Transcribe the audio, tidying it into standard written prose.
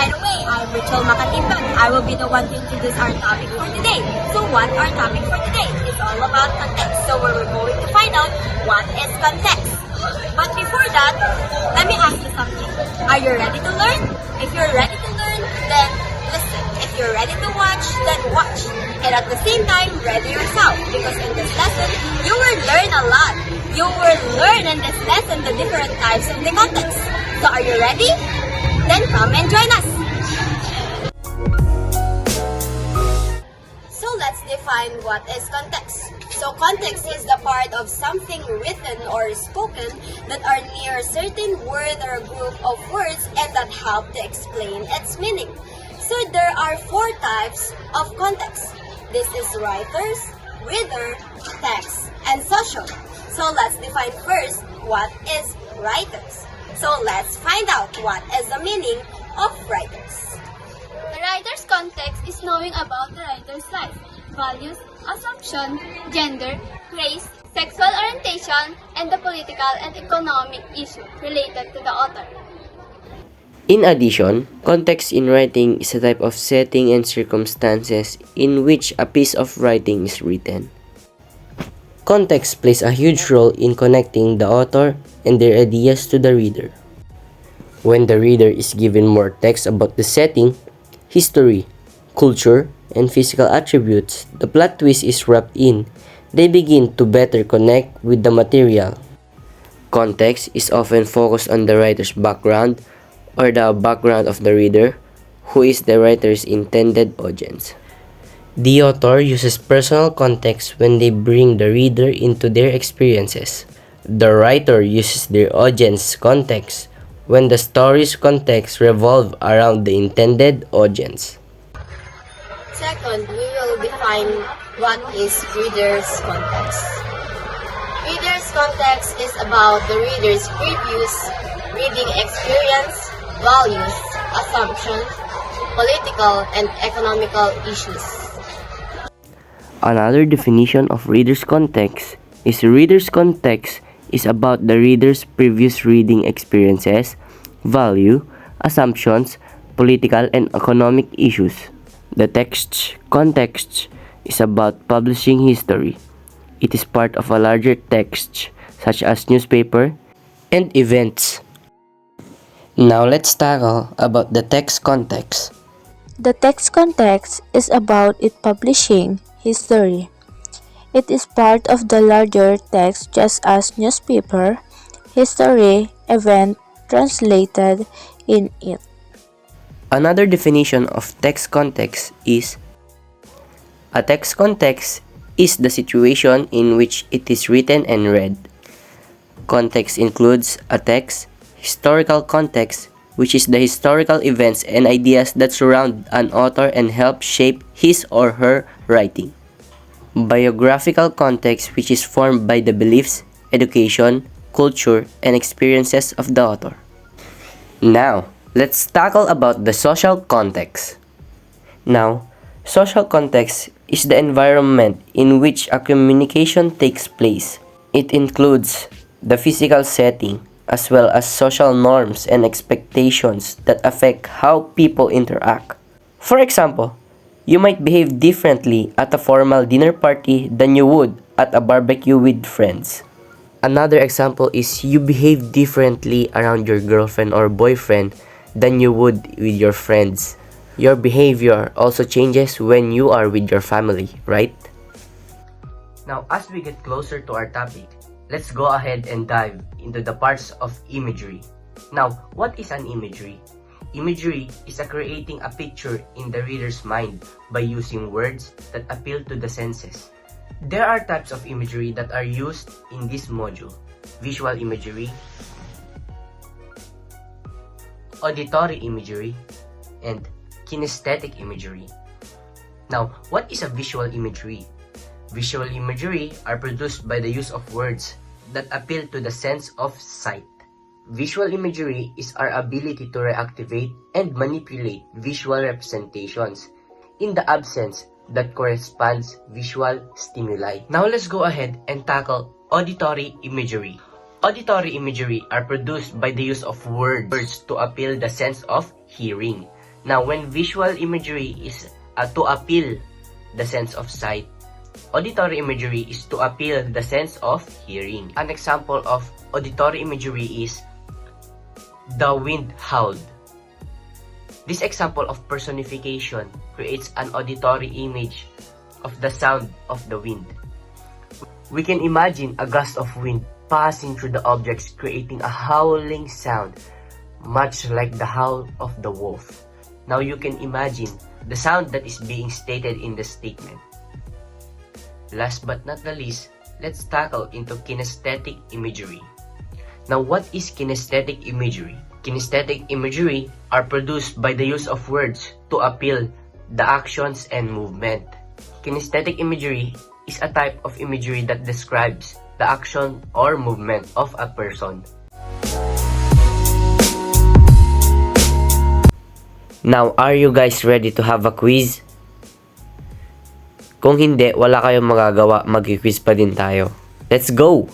By the way, I'm Rachel Makatimbang. I will be the one to introduce our topic for today. So what our topic for today is all about context. So we're going to find out what is context. But before that, let me ask you something. Are you ready to learn? If you're ready to learn, then listen. If you're ready to watch, then watch. And at the same time, ready yourself. Because in this lesson, you will learn a lot. You will learn in this lesson the different types of the context. So are you ready? Then come and join us. So let's define what is context. So context is the part of something written or spoken that are near a certain word or group of words and that help to explain its meaning. So there are 4 types of context. This is writers, reader, text, and social. So let's define first what is writers. So let's find out what is the meaning of writers. The writer's context is knowing about the writer's life, values, assumption, gender, race, sexual orientation, and the political and economic issue related to the author. In addition, context in writing is a type of setting and circumstances in which a piece of writing is written. Context plays a huge role in connecting the author and their ideas to the reader. When the reader is given more text about the setting, history, culture, and physical attributes, the plot twist is wrapped in. They begin to better connect with the material. Context is often focused on the writer's background or the background of the reader, who is the writer's intended audience. The author uses personal context when they bring the reader into their experiences. The writer uses their audience context when the story's context revolves around the intended audience. Second, we will define what is reader's context. Reader's context is about the reader's previous reading experience, values, assumptions, political and economical issues. Another definition of reader's context is reader's context is about the reader's previous reading experiences, value, assumptions, political and economic issues. The text's context is about publishing history. It is part of a larger text such as newspaper and events. Now let's tackle about the text context. The text context is about it publishing history. It is part of the larger text just as newspaper, history, event translated in it. Another definition of text context is a text context is the situation in which it is written and read. Context includes a text, historical context, which is the historical events and ideas that surround an author and help shape his or her writing. Biographical context, which is formed by the beliefs, education, culture, and experiences of the author. Now, let's tackle about the social context. Now, social context is the environment in which a communication takes place. It includes the physical setting, as well as social norms and expectations that affect how people interact. For example, you might behave differently at a formal dinner party than you would at a barbecue with friends. Another example is you behave differently around your girlfriend or boyfriend than you would with your friends. Your behavior also changes when you are with your family, right? Now, as we get closer to our topic, let's go ahead and dive into the parts of imagery. Now, what is an imagery? Imagery is creating a picture in the reader's mind by using words that appeal to the senses. There are types of imagery that are used in this module: visual imagery, auditory imagery, and kinesthetic imagery. Now, what is a visual imagery? Visual imagery are produced by the use of words that appeal to the sense of sight. Visual imagery is our ability to reactivate and manipulate visual representations in the absence that corresponds visual stimuli. Now let's go ahead and tackle auditory imagery. Auditory imagery are produced by the use of words to appeal the sense of hearing. Now, when visual imagery is to appeal the sense of sight, auditory imagery is to appeal the sense of hearing. An example of auditory imagery is the wind howled. This example of personification creates an auditory image of the sound of the wind. We can imagine a gust of wind passing through the objects, creating a howling sound, much like the howl of the wolf. Now you can imagine the sound that is being stated in the statement. Last but not the least, let's tackle into kinesthetic imagery. Now, what is kinesthetic imagery? Kinesthetic imagery are produced by the use of words to appeal the actions and movement. Kinesthetic imagery is a type of imagery that describes the action or movement of a person. Now, are you guys ready to have a quiz? Kung hindi, wala kayong magagawa, mag-quiz pa din tayo. Let's go!